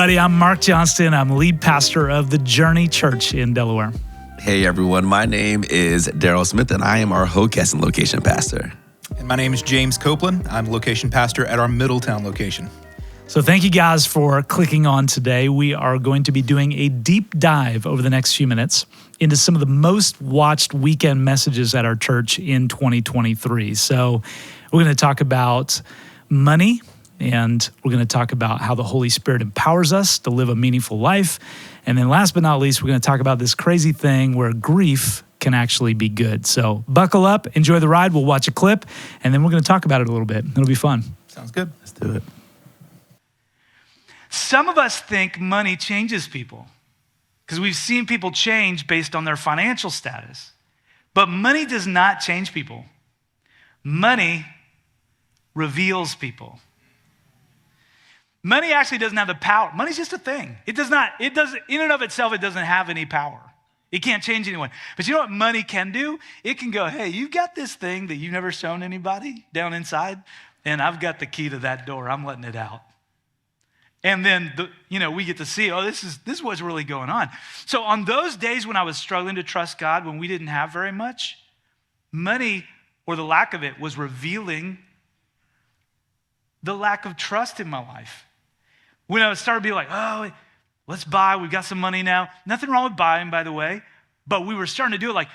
everybody. I'm Mark Johnston. I'm lead pastor of the Journey Church in Delaware. Hey, everyone. My name is Daryl Smith, and I am our Hocassin location pastor. And my name is James Copeland. I'm location pastor at our Middletown location. So thank you guys for clicking on today. We are going to be doing a deep dive over the next few minutes into some of the most watched weekend messages at our church in 2023. So we're going to talk about money, and we're going to talk about how the Holy Spirit empowers us to live a meaningful life. And then last but not least, we're going to talk about this crazy thing where grief can actually be good. So buckle up, enjoy the ride. We'll watch a clip, and then we're going to talk about it a little bit. It'll be fun. Sounds good. Let's do it. Some of us think money changes people because we've seen people change based on their financial status. But money does not change people. Money reveals people. Money actually doesn't have the power. Money's just a thing. It doesn't, in and of itself, it doesn't have any power. It can't change anyone. But you know what money can do? It can go, hey, you've got this thing that you've never shown anybody down inside, and I've got the key to that door. I'm letting it out. And then, we get to see, this is what's really going on. So on those days when I was struggling to trust God, when we didn't have very much, money, or the lack of it, was revealing the lack of trust in my life. When I started being like, let's buy, we've got some money now. Nothing wrong with buying, by the way. But we were starting to do it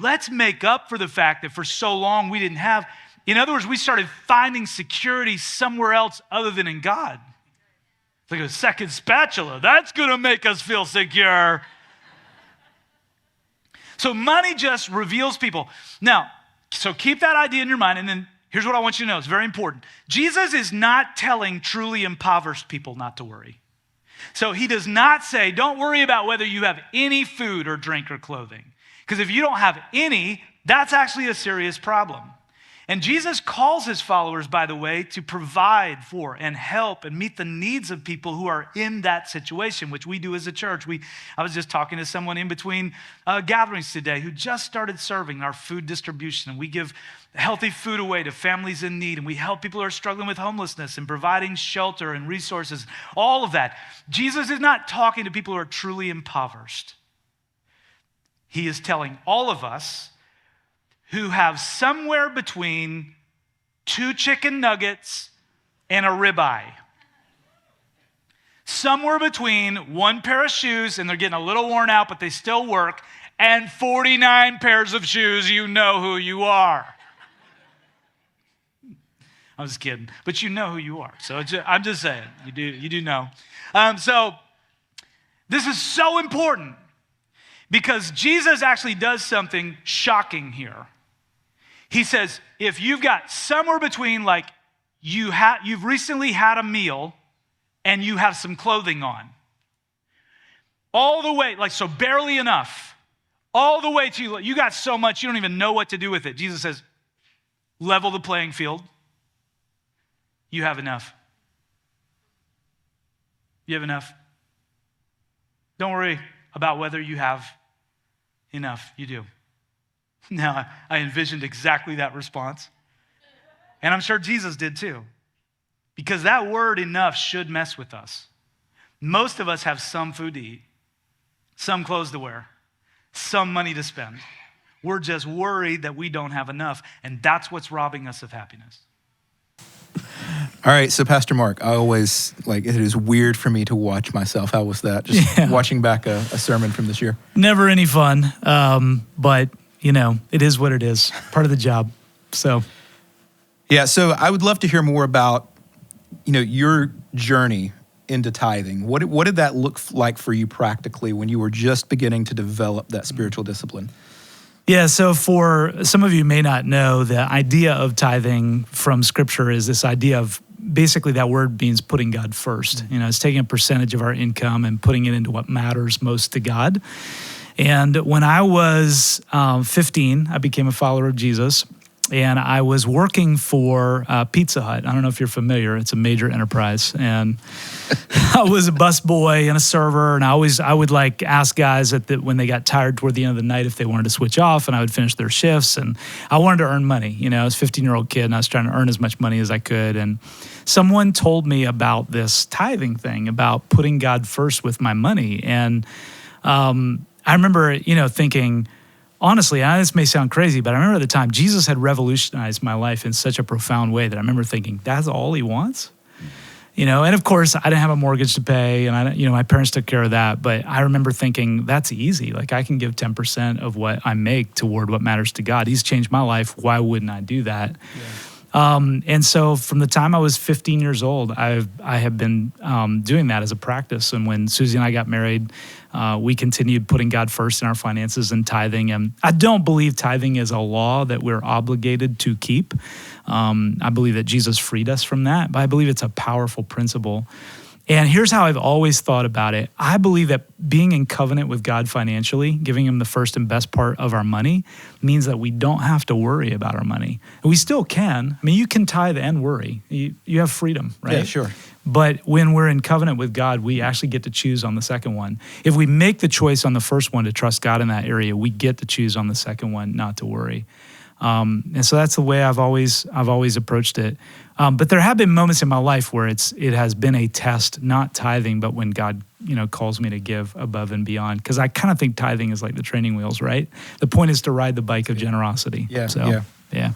let's make up for the fact that for so long we didn't have. In other words, we started finding security somewhere else other than in God. It's like a second spatula. That's going to make us feel secure. So money just reveals people. Now, so keep that idea in your mind, and then here's what I want you to know. It's very important. Jesus is not telling truly impoverished people not to worry. So he does not say, don't worry about whether you have any food or drink or clothing. Because if you don't have any, that's actually a serious problem. And Jesus calls his followers, by the way, to provide for and help and meet the needs of people who are in that situation, which we do as a church. I was just talking to someone in between gatherings today who just started serving our food distribution. And we give healthy food away to families in need. And we help people who are struggling with homelessness and providing shelter and resources, all of that. Jesus is not talking to people who are truly impoverished. He is telling all of us who have somewhere between 2 chicken nuggets and a ribeye. Somewhere between 1 pair of shoes, and they're getting a little worn out, but they still work, and 49 pairs of shoes. You know who you are. I'm just kidding, but you know who you are. So I'm just saying, you do know. So this is so important because Jesus actually does something shocking here. He says, if you've got somewhere between you've recently had a meal and you have some clothing on, all the way, so barely enough, all the way to you got so much you don't even know what to do with it. Jesus says, level the playing field. You have enough. You have enough. Don't worry about whether you have enough. You do. Now, I envisioned exactly that response. And I'm sure Jesus did too. Because that word enough should mess with us. Most of us have some food to eat, some clothes to wear, some money to spend. We're just worried that we don't have enough, and that's what's robbing us of happiness. All right, so Pastor Mark, I always, it is weird for me to watch myself. How was that? Just watching back a sermon from this year. Never any fun, but it is what it is, part of the job. So, yeah. So I would love to hear more about, your journey into tithing. What did that look like for you practically when you were just beginning to develop that spiritual discipline? Yeah. So for some of you may not know, the idea of tithing from Scripture is this idea of basically that word means putting God first. It's taking a percentage of our income and putting it into what matters most to God. And when I was 15, I became a follower of Jesus. and I was working for Pizza Hut. I don't know if you're familiar. It's a major enterprise. And I was a busboy and a server. And I would like ask guys when they got tired toward the end of the night if they wanted to switch off, and I would finish their shifts. And I wanted to earn money. You know, I was a 15-year-old kid, and I was trying to earn as much money as I could. And someone told me about this tithing thing, about putting God first with my money. And I remember, thinking, honestly, this may sound crazy, but I remember at the time, Jesus had revolutionized my life in such a profound way that I remember thinking, that's all he wants? And of course, I didn't have a mortgage to pay, and my parents took care of that. But I remember thinking, that's easy. Like, I can give 10% of what I make toward what matters to God. He's changed my life. Why wouldn't I do that? Yeah. And so from the time I was 15 years old, I have been doing that as a practice. And when Susie and I got married, we continued putting God first in our finances and tithing. And I don't believe tithing is a law that we're obligated to keep. I believe that Jesus freed us from that, but I believe it's a powerful principle. And here's how I've always thought about it. I believe that being in covenant with God financially, giving him the first and best part of our money, means that we don't have to worry about our money. And we still can. I mean, you can tithe and worry. You have freedom, right? Yeah, sure. But when we're in covenant with God, we actually get to choose on the second one. If we make the choice on the first one to trust God in that area, we get to choose on the second one not to worry. And so that's the way I've always approached it. But there have been moments in my life where it has been a test, not tithing, but when God, calls me to give above and beyond. Because I kind of think tithing is like the training wheels, right? The point is to ride the bike of generosity. Yeah. So, yeah.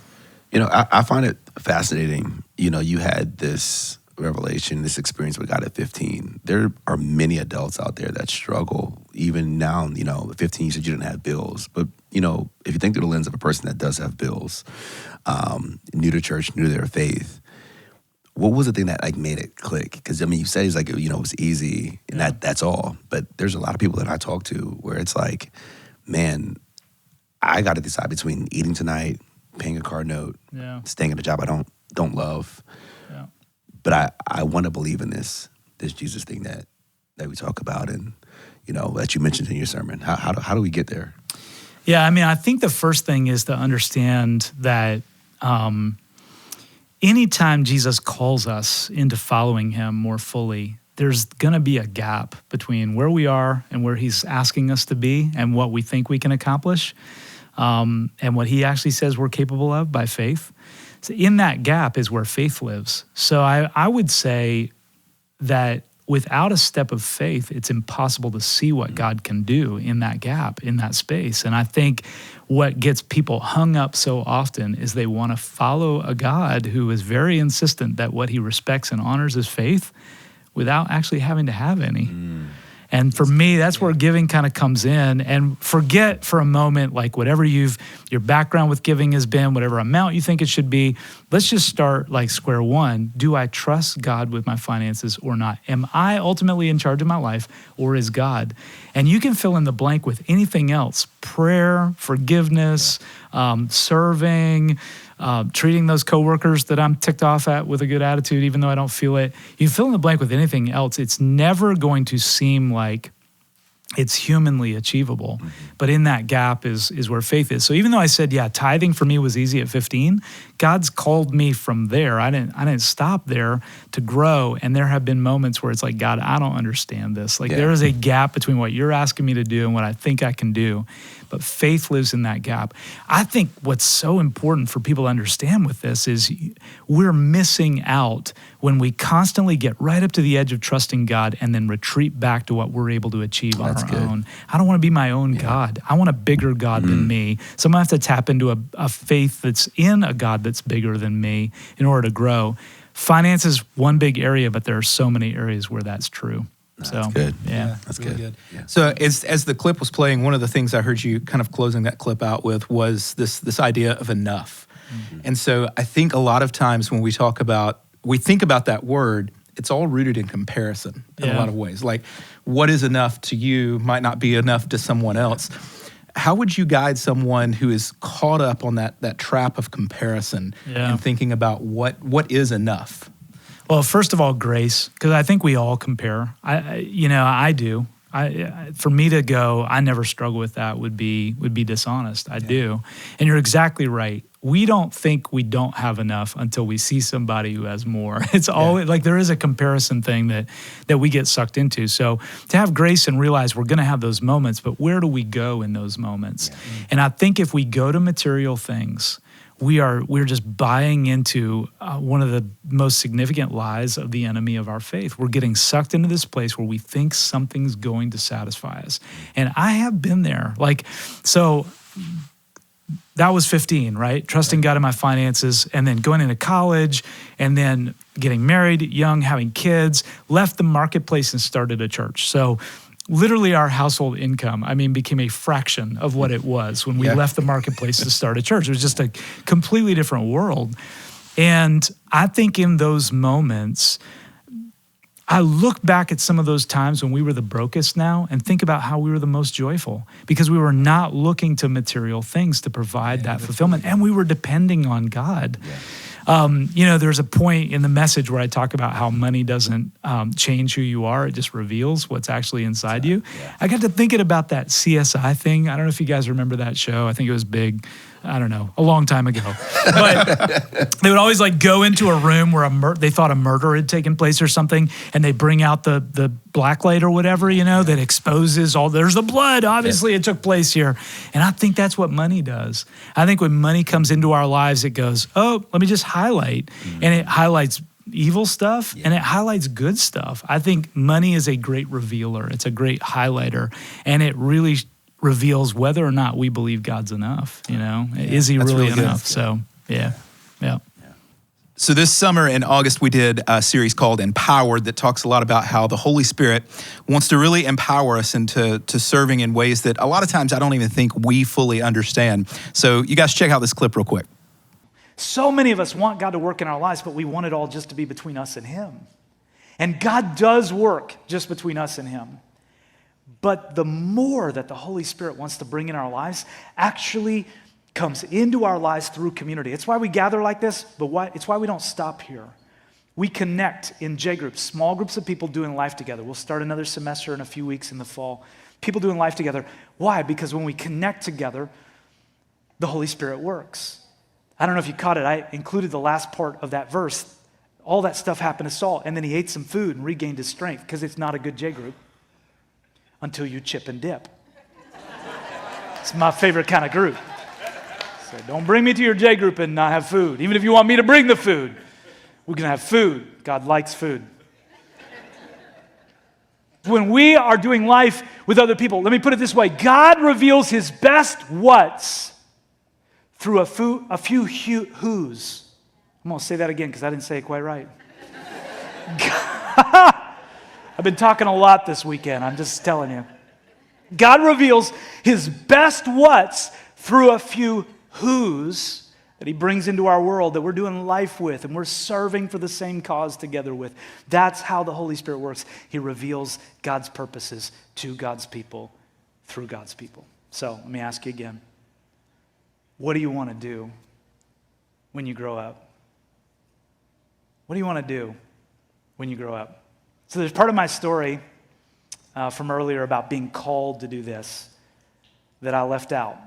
I find it fascinating. You had this revelation, this experience with God at 15. There are many adults out there that struggle. Even now, at 15, you said you didn't have bills. But, if you think through the lens of a person that does have bills, new to church, new to their faith, what was the thing that made it click? Because, you said it's it was easy and that's all. But there's a lot of people that I talk to where it's like, man, I got to decide between eating tonight, paying a car note, staying at a job I don't love. Yeah. But I want to believe in this Jesus thing that we talk about and, that you mentioned in your sermon. How do we get there? Yeah, I think the first thing is to understand that anytime Jesus calls us into following him more fully, there's going to be a gap between where we are and where he's asking us to be and what we think we can accomplish and what he actually says we're capable of by faith. So in that gap is where faith lives. So I would say that without a step of faith, it's impossible to see what God can do in that gap, in that space. And I think what gets people hung up so often is they want to follow a God who is very insistent that what he respects and honors is faith without actually having to have any. And for me, that's where giving kind of comes in. And forget for a moment, whatever your background with giving has been, whatever amount you think it should be, let's just start square one. Do I trust God with my finances or not? Am I ultimately in charge of my life, or is God? And you can fill in the blank with anything else: prayer, forgiveness, serving, treating those coworkers that I'm ticked off at with a good attitude, even though I don't feel it. You fill in the blank with anything else, it's never going to seem like it's humanly achievable. But in that gap is where faith is. So even though I said, tithing for me was easy at 15, God's called me from there. I didn't stop there to grow. And there have been moments where it's like, God, I don't understand this. There is a gap between what you're asking me to do and what I think I can do. But faith lives in that gap. I think what's so important for people to understand with this is we're missing out when we constantly get right up to the edge of trusting God and then retreat back to what we're able to achieve on our own. I don't want to be my own God. I want a bigger God than me. So I'm going to have to tap into a faith that's in a God that's bigger than me in order to grow. Finance is one big area, but there are so many areas where that's true. That's good. Yeah, that's really good. Yeah. So as the clip was playing, one of the things I heard you kind of closing that clip out with was this idea of enough. And so I think a lot of times when we think about that word, it's all rooted in comparison in a lot of ways. What is enough to you might not be enough to someone else. How would you guide someone who is caught up on that trap of comparison and thinking about what is enough? Well, first of all, grace, because I think we all compare. I do. For me to go, I never struggle with that would be dishonest. I do. And you're exactly right. we don't think we don't have enough until we see somebody who has more. It's always like there is a comparison thing that we get sucked into. So to have grace and realize we're going to have those moments, but where do we go in those moments? And I think if we go to material things, we're just buying into one of the most significant lies of the enemy of our faith. We're getting sucked into this place where we think something's going to satisfy us. And I have been there. So that was 15, right? Trusting God in my finances, and then going into college, and then getting married young, having kids, left the marketplace and started a church. So literally our household income, became a fraction of what it was when we left the marketplace to start a church. It was just a completely different world. And I think in those moments, I look back at some of those times when we were the brokest now and think about how we were the most joyful because we were not looking to material things to provide that fulfillment, and we were depending on God. There's a point in the message where I talk about how money doesn't change who you are. It just reveals what's actually inside you. I got to thinking about that CSI thing. I don't know if you guys remember that show. I think it was big, I don't know, a long time ago. But they would always go into a room where they thought a murder had taken place or something, and they bring out the black light or whatever, that exposes there's the blood. Obviously, it took place here. And I think that's what money does. I think when money comes into our lives, it goes, oh, let me just highlight. And it highlights evil stuff and it highlights good stuff. I think money is a great revealer. It's a great highlighter. And it really reveals whether or not we believe God's enough, Is he really enough? So, yeah. So this summer in August, we did a series called Empowered that talks a lot about how the Holy Spirit wants to really empower us into serving in ways that a lot of times I don't even think we fully understand. So you guys check out this clip real quick. So many of us want God to work in our lives, but we want it all just to be between us and him. And God does work just between us and him. But the more that the Holy Spirit wants to bring in our lives actually comes into our lives through community. It's why we gather like this, but it's why we don't stop here. We connect in J groups, small groups of people doing life together. We'll start another semester in a few weeks in the fall. People doing life together. Why? Because when we connect together, the Holy Spirit works. I don't know if you caught it. I included the last part of that verse. All that stuff happened to Saul, and then he ate some food and regained his strength because it's not a good J group until you chip and dip. It's my favorite kind of group. So don't bring me to your J group and not have food. Even if you want me to bring the food, we're going to have food. God likes food. When we are doing life with other people, let me put it this way. God reveals his best whats through a few who's. I'm going to say that again because I didn't say it quite right. I've been talking a lot this weekend. I'm just telling you. God reveals his best whats through a few who's that he brings into our world that we're doing life with and we're serving for the same cause together with. That's how the Holy Spirit works. He reveals God's purposes to God's people through God's people. So let me ask you again. What do you want to do when you grow up? What do you want to do when you grow up? So there's part of my story from earlier about being called to do this that I left out.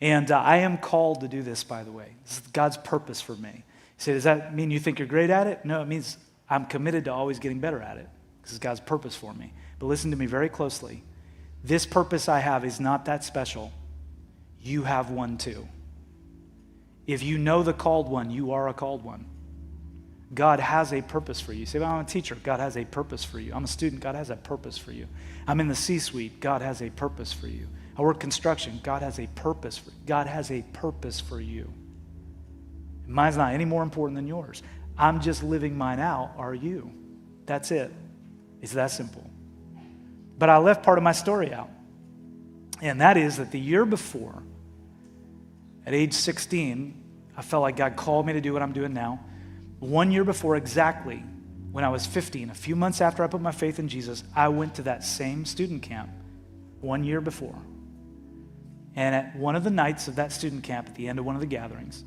And I am called to do this, by the way. This is God's purpose for me. You say, does that mean you think you're great at it? No, it means I'm committed to always getting better at it. This is God's purpose for me. But listen to me very closely. This purpose I have is not that special. You have one too. If you know the called one, you are a called one. God has a purpose for you. You say, well, I'm a teacher. God has a purpose for you. I'm a student. God has a purpose for you. I'm in the C-suite. God has a purpose for you. I work construction. God has a purpose for you. God has a purpose for you. Mine's not any more important than yours. I'm just living mine out. Are you? That's it. It's that simple. But I left part of my story out. And that is that the year before, at age 16, I felt like God called me to do what I'm doing now. 1 year before exactly, when I was 15, a few months after I put my faith in Jesus, I went to that same student camp 1 year before. And at one of the nights of that student camp, at the end of one of the gatherings,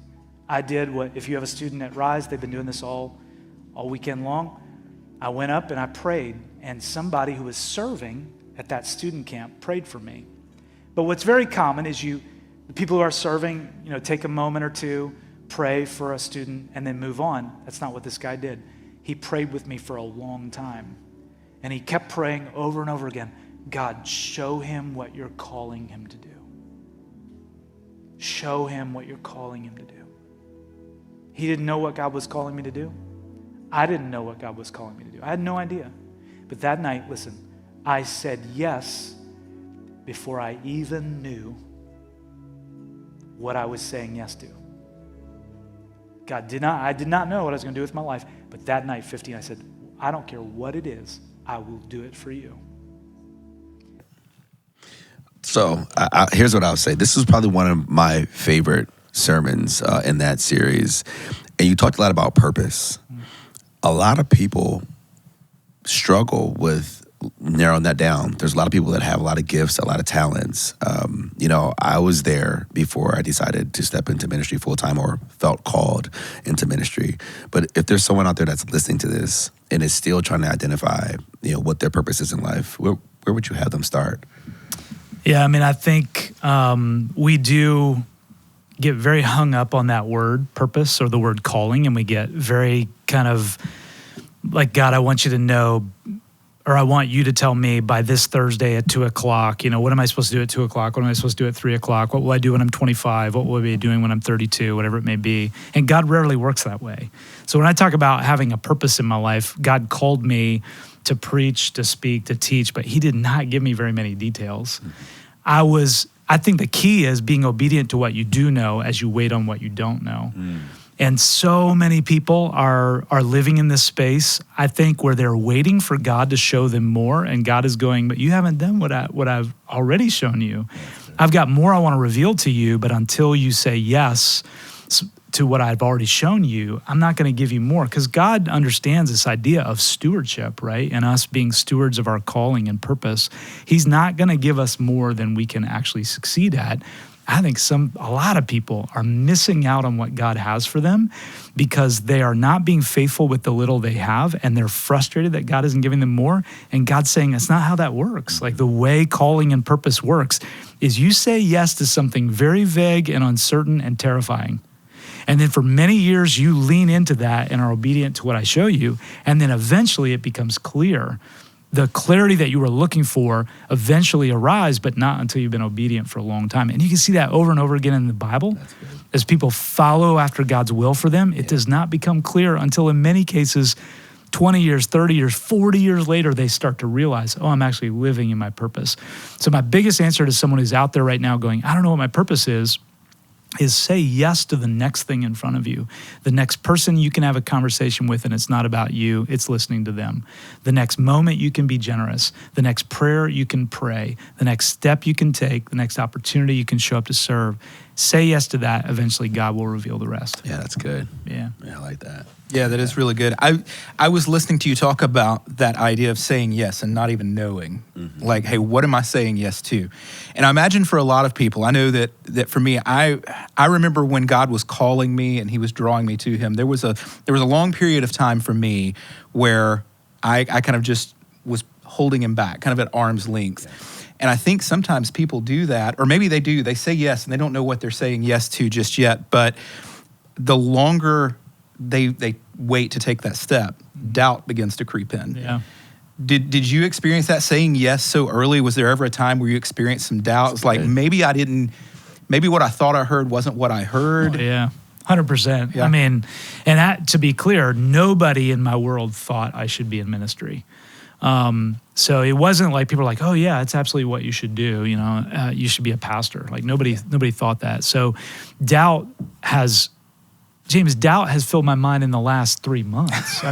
I did what, if you have a student at Rise, they've been doing this all weekend long. I went up and I prayed, and somebody who was serving at that student camp prayed for me. But what's very common is The people who are serving, take a moment or two, pray for a student, and then move on. That's not what this guy did. He prayed with me for a long time. And he kept praying over and over again, God, show him what you're calling him to do. Show him what you're calling him to do. He didn't know what God was calling me to do. I didn't know what God was calling me to do. I had no idea. But that night, listen, I said yes before I even knew what I was saying yes to. I did not know what I was going to do with my life. But that night, 15, I said, I don't care what it is. I will do it for you. So here's what I'll say. This is probably one of my favorite sermons in that series. And you talked a lot about purpose. A lot of people struggle with narrowing that down. There's a lot of people that have a lot of gifts, a lot of talents. I was there before I decided to step into ministry full-time or felt called into ministry. But if there's someone out there that's listening to this and is still trying to identify, what their purpose is in life, where would you have them start? Yeah, I think we do get very hung up on that word purpose or the word calling, and we get very kind of like, God, I want you to know, or I want you to tell me by this Thursday at 2:00, what am I supposed to do at 2:00? What am I supposed to do at 3:00? What will I do when I'm 25? What will I be doing when I'm 32? Whatever it may be. And God rarely works that way. So when I talk about having a purpose in my life, God called me to preach, to speak, to teach, but he did not give me very many details. I think the key is being obedient to what you do know as you wait on what you don't know. And so many people are living in this space, I think, where they're waiting for God to show them more, and God is going, but you haven't done what I've already shown you. I've got more I want to reveal to you, but until you say yes to what I've already shown you, I'm not going to give you more, because God understands this idea of stewardship, right? And us being stewards of our calling and purpose. He's not going to give us more than we can actually succeed at. I think a lot of people are missing out on what God has for them because they are not being faithful with the little they have, and they're frustrated that God isn't giving them more. And God's saying that's not how that works. Like, the way calling and purpose works is you say yes to something very vague and uncertain and terrifying. And then for many years, you lean into that and are obedient to what I show you. And then eventually it becomes clear. The clarity that you were looking for eventually arrives, but not until you've been obedient for a long time. And you can see that over and over again in the Bible. As people follow after God's will for them, it does not become clear until, in many cases, 20 years, 30 years, 40 years later, they start to realize, I'm actually living in my purpose. So my biggest answer to someone who's out there right now going, I don't know what my purpose is say yes to the next thing in front of you. The next person you can have a conversation with, and it's not about you, it's listening to them. The next moment you can be generous. The next prayer you can pray. The next step you can take. The next opportunity you can show up to serve. Say yes to that. Eventually God will reveal the rest. Yeah, that's good. Yeah, I like that. Yeah, that is really good. I was listening to you talk about that idea of saying yes and not even knowing. Mm-hmm. Like, hey, what am I saying yes to? And I imagine for a lot of people, I know that for me, I remember when God was calling me and he was drawing me to him, there was a long period of time for me where I kind of just was holding him back, kind of at arm's length. Yeah. And I think sometimes people do that, or maybe they do. They say yes and they don't know what they're saying yes to just yet. But the longer they wait to take that step, doubt begins to creep in. Yeah. Did you experience that, saying yes so early? Was there ever a time where you experienced some doubt? It's like, maybe what I thought I heard wasn't what I heard. Oh, yeah, 100%. Yeah. And to be clear, nobody in my world thought I should be in ministry. So it wasn't like people were like, oh yeah, it's absolutely what you should do. You should be a pastor. Like nobody thought that. So doubt has filled my mind in the last 3 months.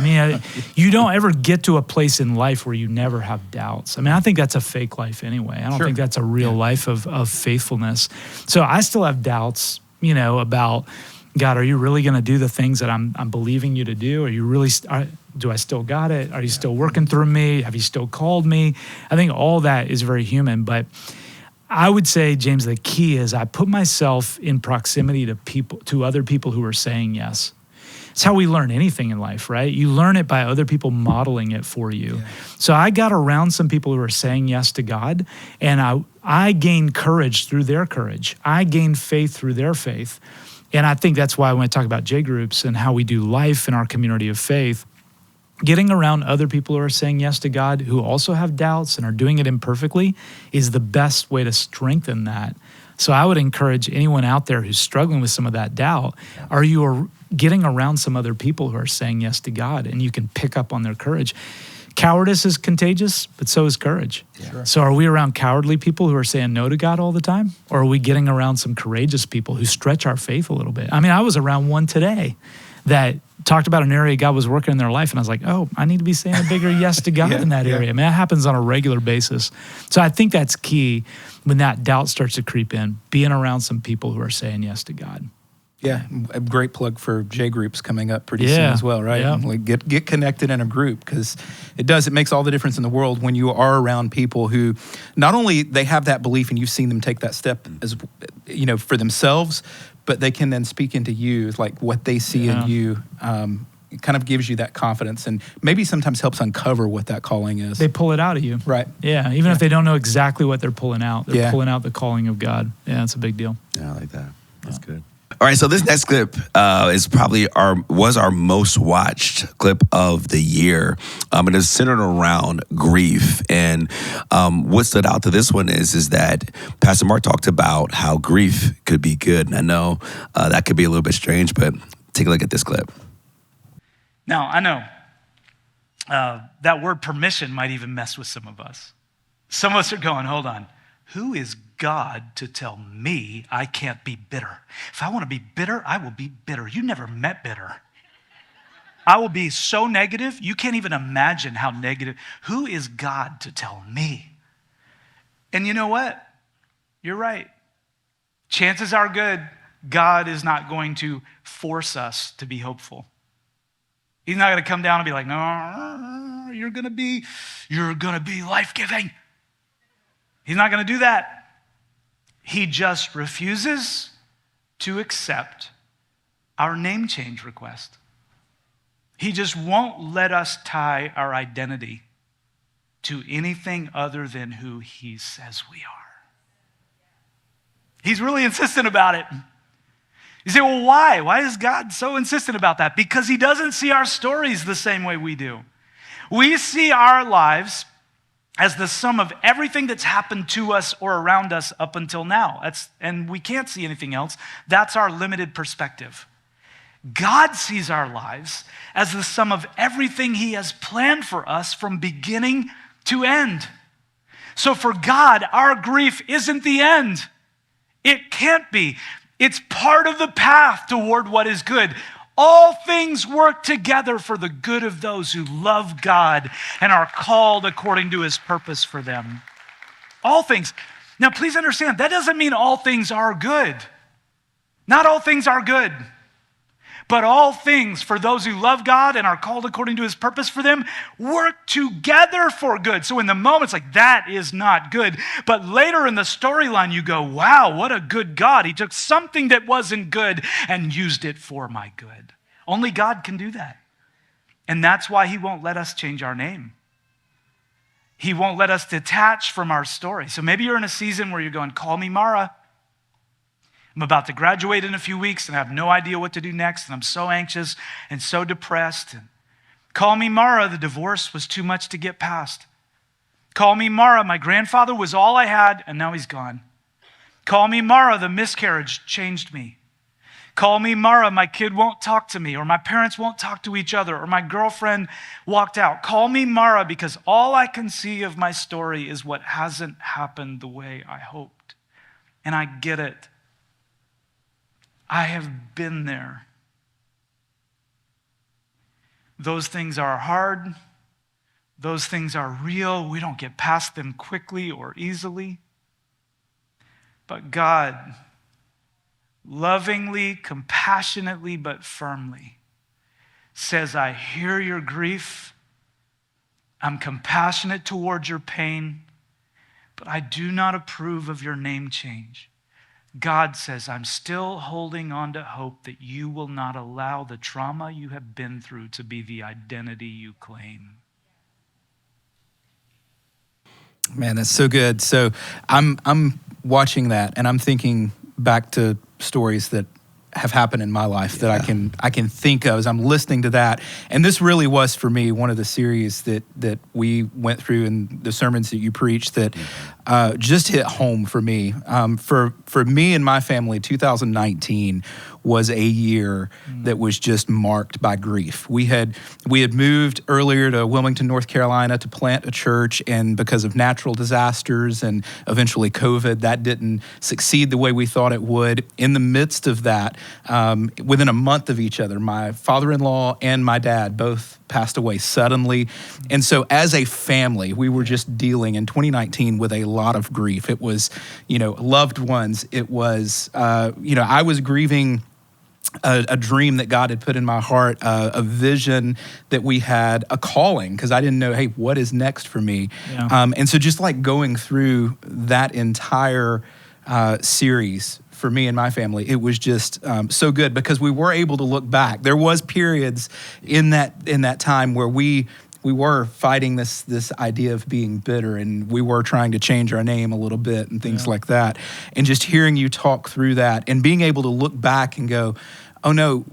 You don't ever get to a place in life where you never have doubts. I think that's a fake life anyway. I don't think that's a real life of faithfulness. So I still have doubts, about, God, are you really going to do the things that I'm believing you to do? Are you really, do I still got it? Are you still working through me? Have you still called me? I think all that is very human, but I would say, James, the key is I put myself in proximity to other people who are saying yes. It's how we learn anything in life, right? You learn it by other people modeling it for you. So I got around some people who were saying yes to God, and I gained courage through their courage. I gained faith through their faith. And I think that's why when I talk about J groups and how we do life in our community of faith, getting around other people who are saying yes to God, who also have doubts and are doing it imperfectly, is the best way to strengthen that. So I would encourage anyone out there who's struggling with some of that doubt, are you getting around some other people who are saying yes to God, and you can pick up on their courage. Cowardice is contagious, but so is courage. Sure. So are we around cowardly people who are saying no to God all the time? Or are we getting around some courageous people who stretch our faith a little bit? I mean, I was around one today that talked about an area God was working in their life, and I was like, oh, I need to be saying a bigger yes to God in that area. I mean, that happens on a regular basis. So I think that's key when that doubt starts to creep in, being around some people who are saying yes to God. Yeah, a great plug for J groups coming up pretty soon as well, right? Yeah. Like get connected in a group, because it makes all the difference in the world when you are around people who not only they have that belief and you've seen them take that step as for themselves, but they can then speak into you, like what they see in you. It kind of gives you that confidence and maybe sometimes helps uncover what that calling is. They pull it out of you. Right. Yeah, even if they don't know exactly what they're pulling out, they're Yeah. pulling out the calling of God. Yeah, it's a big deal. Yeah, I like that. That's good. All right, so this next clip is probably was our most watched clip of the year. It is centered around grief, and what stood out to this one is that Pastor Mark talked about how grief could be good, and I know that could be a little bit strange, but take a look at this clip. Now, I know that word permission might even mess with some of us. Some of us are going, hold on, who is God to tell me I can't be bitter? If I want to be bitter, I will be bitter. You never met bitter. I will be so negative, you can't even imagine how negative. Who is God to tell me? And you know what? You're right. Chances are good, God is not going to force us to be hopeful. He's not going to come down and be like, no, you're going to be life-giving. He's not going to do that. He just refuses to accept our name change request. He just won't let us tie our identity to anything other than who he says we are. He's really insistent about it. You say, well, why? Why is God so insistent about that? Because he doesn't see our stories the same way we do. We see our lives as the sum of everything that's happened to us or around us up until now. And we can't see anything else. That's our limited perspective. God sees our lives as the sum of everything he has planned for us from beginning to end. So for God, our grief isn't the end. It can't be. It's part of the path toward what is good. All things work together for the good of those who love God and are called according to his purpose for them. All things. Now, please understand, that doesn't mean all things are good. Not all things are good. But all things for those who love God and are called according to his purpose for them work together for good. So in the moment, it's like, that is not good. But later in the storyline, you go, wow, what a good God. He took something that wasn't good and used it for my good. Only God can do that. And that's why he won't let us change our name. He won't let us detach from our story. So maybe you're in a season where you're going, call me Mara. I'm about to graduate in a few weeks and I have no idea what to do next, and I'm so anxious and so depressed. And call me Mara, the divorce was too much to get past. Call me Mara, my grandfather was all I had and now he's gone. Call me Mara, the miscarriage changed me. Call me Mara, my kid won't talk to me, or my parents won't talk to each other, or my girlfriend walked out. Call me Mara, because all I can see of my story is what hasn't happened the way I hoped. And I get it. I have been there. Those things are hard. Those things are real. We don't get past them quickly or easily. But God, lovingly, compassionately, but firmly, says, I hear your grief. I'm compassionate towards your pain, but I do not approve of your name change. God says, I'm still holding on to hope that you will not allow the trauma you have been through to be the identity you claim. Man, that's so good. So I'm watching that and I'm thinking back to stories that have happened in my life that I can think of as I'm listening to that. And this really was for me one of the series that we went through and the sermons that you preached that just hit home for me. For me and my family, 2019 was a year that was just marked by grief. We had moved earlier to Wilmington, North Carolina to plant a church, and because of natural disasters and eventually COVID, that didn't succeed the way we thought it would. In the midst of that, within a month of each other, my father-in-law and my dad both passed away suddenly. And so as a family, we were just dealing in 2019 with a lot of grief. It was, loved ones. It was, I was grieving a dream that God had put in my heart, a vision that we had, a calling, because I didn't know, hey, what is next for me? Yeah. And so just like going through that entire series for me and my family, it was just so good because we were able to look back. There was periods in that time where we were fighting this idea of being bitter, and we were trying to change our name a little bit and things like that. And just hearing you talk through that and being able to look back and go, oh no,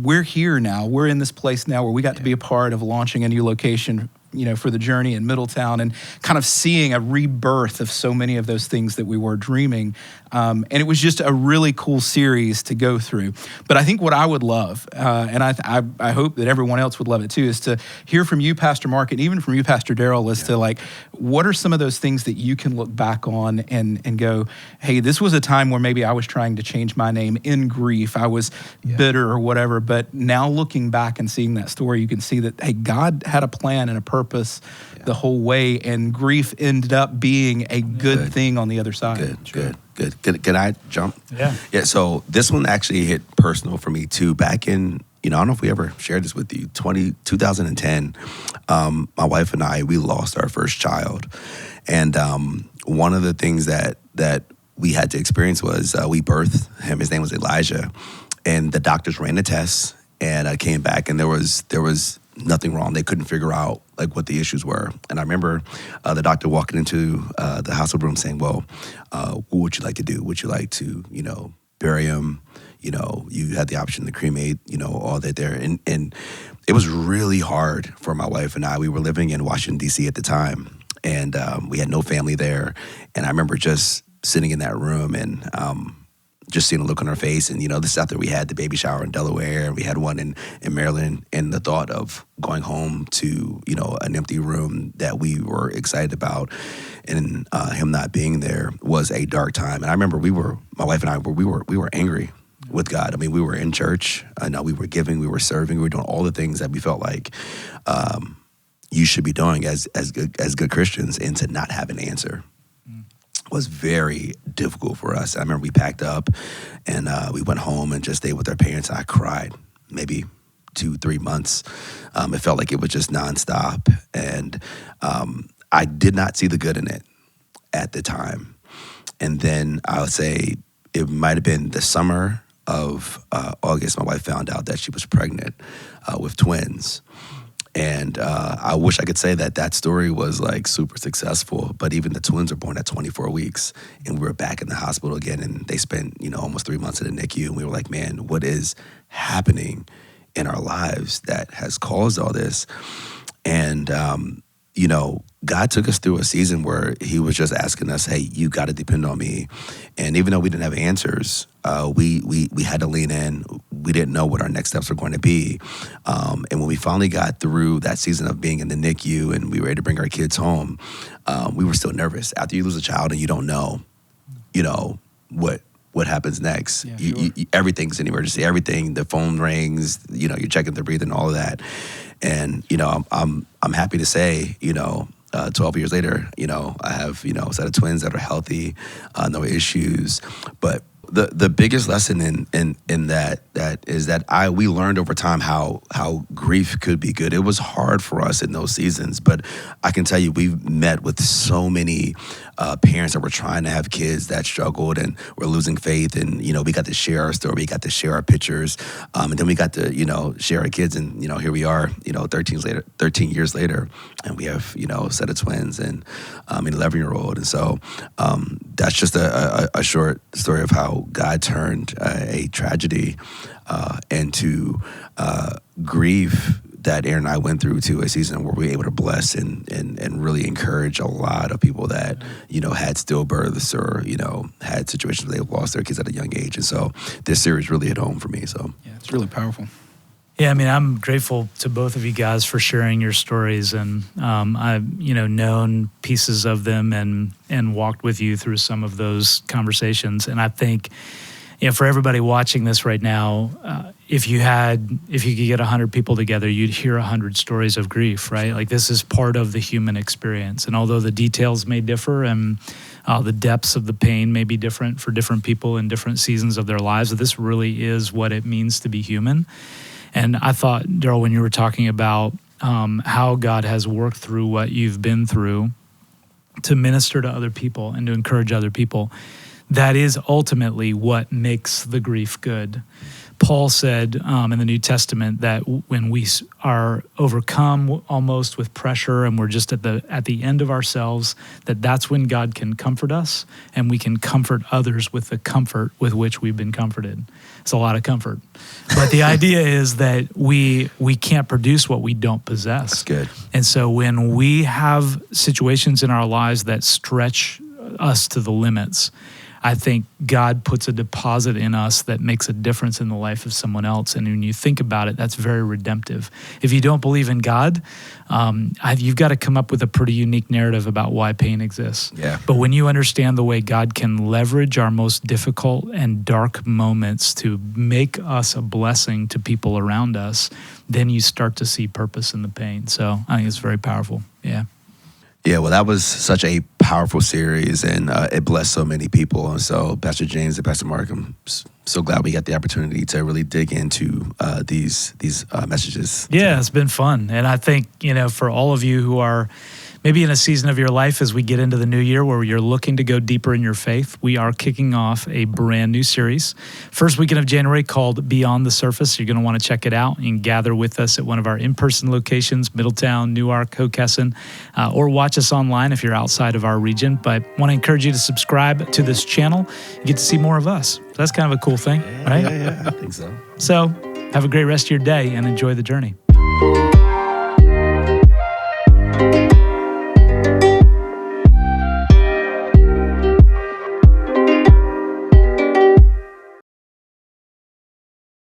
we're here now. We're in this place now where we got to be a part of launching a new location, for the journey in Middletown, and kind of seeing a rebirth of so many of those things that we were dreaming. And it was just a really cool series to go through. But I think what I would love, and I hope that everyone else would love it too, is to hear from you, Pastor Mark, and even from you, Pastor Daryl, as to like, what are some of those things that you can look back on and go, hey, this was a time where maybe I was trying to change my name in grief. I was bitter or whatever. But now looking back and seeing that story, you can see that, hey, God had a plan and a purpose the whole way, and grief ended up being a good thing on the other side. Good. Can I jump? Yeah. Yeah, so this one actually hit personal for me too. Back in, I don't know if we ever shared this with you, 2010, my wife and I, we lost our first child. And one of the things that we had to experience was we birthed him. His name was Elijah. And the doctors ran the tests, and I came back, and there was nothing wrong. They couldn't figure out like what the issues were. And I remember the doctor walking into the hospital room saying, well, what would you like to do? Would you like to, bury him? You had the option to cremate, all that there. And it was really hard for my wife and I. We were living in Washington, D.C. at the time, and we had no family there. And I remember just sitting in that room and just seeing a look on her face. And, this is after we had the baby shower in Delaware, and we had one in Maryland. And the thought of going home to, an empty room that we were excited about, and him not being there was a dark time. And I remember my wife and I, we were angry with God. I mean, we were in church. I know we were giving, we were serving, we were doing all the things that we felt like you should be doing as good Christians, and to not have an answer was very difficult for us. I remember we packed up and we went home and just stayed with our parents. I cried maybe 2-3 months. It felt like it was just nonstop. And I did not see the good in it at the time. And then I would say it might have been the summer of August, my wife found out that she was pregnant with twins. And I wish I could say that story was like super successful, but even the twins were born at 24 weeks, and we were back in the hospital again, and they spent, almost 3 months in the NICU, and we were like, man, what is happening in our lives that has caused all this? And, God took us through a season where he was just asking us, hey, you got to depend on me. And even though we didn't have answers, we had to lean in. We didn't know what our next steps were going to be. And when we finally got through that season of being in the NICU and we were able to bring our kids home, we were still nervous. After you lose a child and you don't know, what happens next. Yeah, sure. Everything's an emergency. Everything, the phone rings, you're checking their breathing, all of that. And, I'm happy to say, 12 years later, I have, a set of twins that are healthy, no issues. But the biggest lesson in that is that we learned over time how grief could be good. It was hard for us in those seasons, but I can tell you we've met with so many parents that were trying to have kids that struggled and were losing faith. And, we got to share our story. We got to share our pictures. And then we got to, share our kids. And, here we are, 13 years later, and we have, a set of twins and an 11-year-old. And so that's just a short story of how God turned a tragedy into grief that Aaron and I went through to a season where we were able to bless and really encourage a lot of people that, had stillbirths or, had situations where they lost their kids at a young age. And so this series really hit home for me. So Yeah, it's really powerful. Yeah, I mean, I'm grateful to both of you guys for sharing your stories, and I've known pieces of them and walked with you through some of those conversations. And I think, for everybody watching this right now, if you could get 100 people together, you'd hear 100 stories of grief, right? Like, this is part of the human experience, and although the details may differ and the depths of the pain may be different for different people in different seasons of their lives, this really is what it means to be human. And I thought, Daryl, when you were talking about how God has worked through what you've been through to minister to other people and to encourage other people, that is ultimately what makes the grief good. Paul said in the New Testament that when we are overcome almost with pressure and we're just at the end of ourselves, that's when God can comfort us, and we can comfort others with the comfort with which we've been comforted. It's a lot of comfort. But the idea is that we can't produce what we don't possess. that's good. And so when we have situations in our lives that stretch us to the limits, I think God puts a deposit in us that makes a difference in the life of someone else. And when you think about it, that's very redemptive. If you don't believe in God, you've got to come up with a pretty unique narrative about why pain exists. Yeah. But when you understand the way God can leverage our most difficult and dark moments to make us a blessing to people around us, then you start to see purpose in the pain. So I think it's very powerful. Yeah. Yeah, well, that was such a powerful series, and it blessed so many people. And so, Pastor James and Pastor Mark, I'm so glad we got the opportunity to really dig into these messages. Yeah, it's been fun. And I think, for all of you who are maybe in a season of your life as we get into the new year where you're looking to go deeper in your faith, we are kicking off a brand new series. First weekend of January, called Beyond the Surface. You're going to want to check it out and gather with us at one of our in-person locations, Middletown, Newark, Hockessin, or watch us online if you're outside of our region. But I want to encourage you to subscribe to this channel. You get to see more of us. So that's kind of a cool thing, right? Yeah, I think so. So have a great rest of your day and enjoy the journey.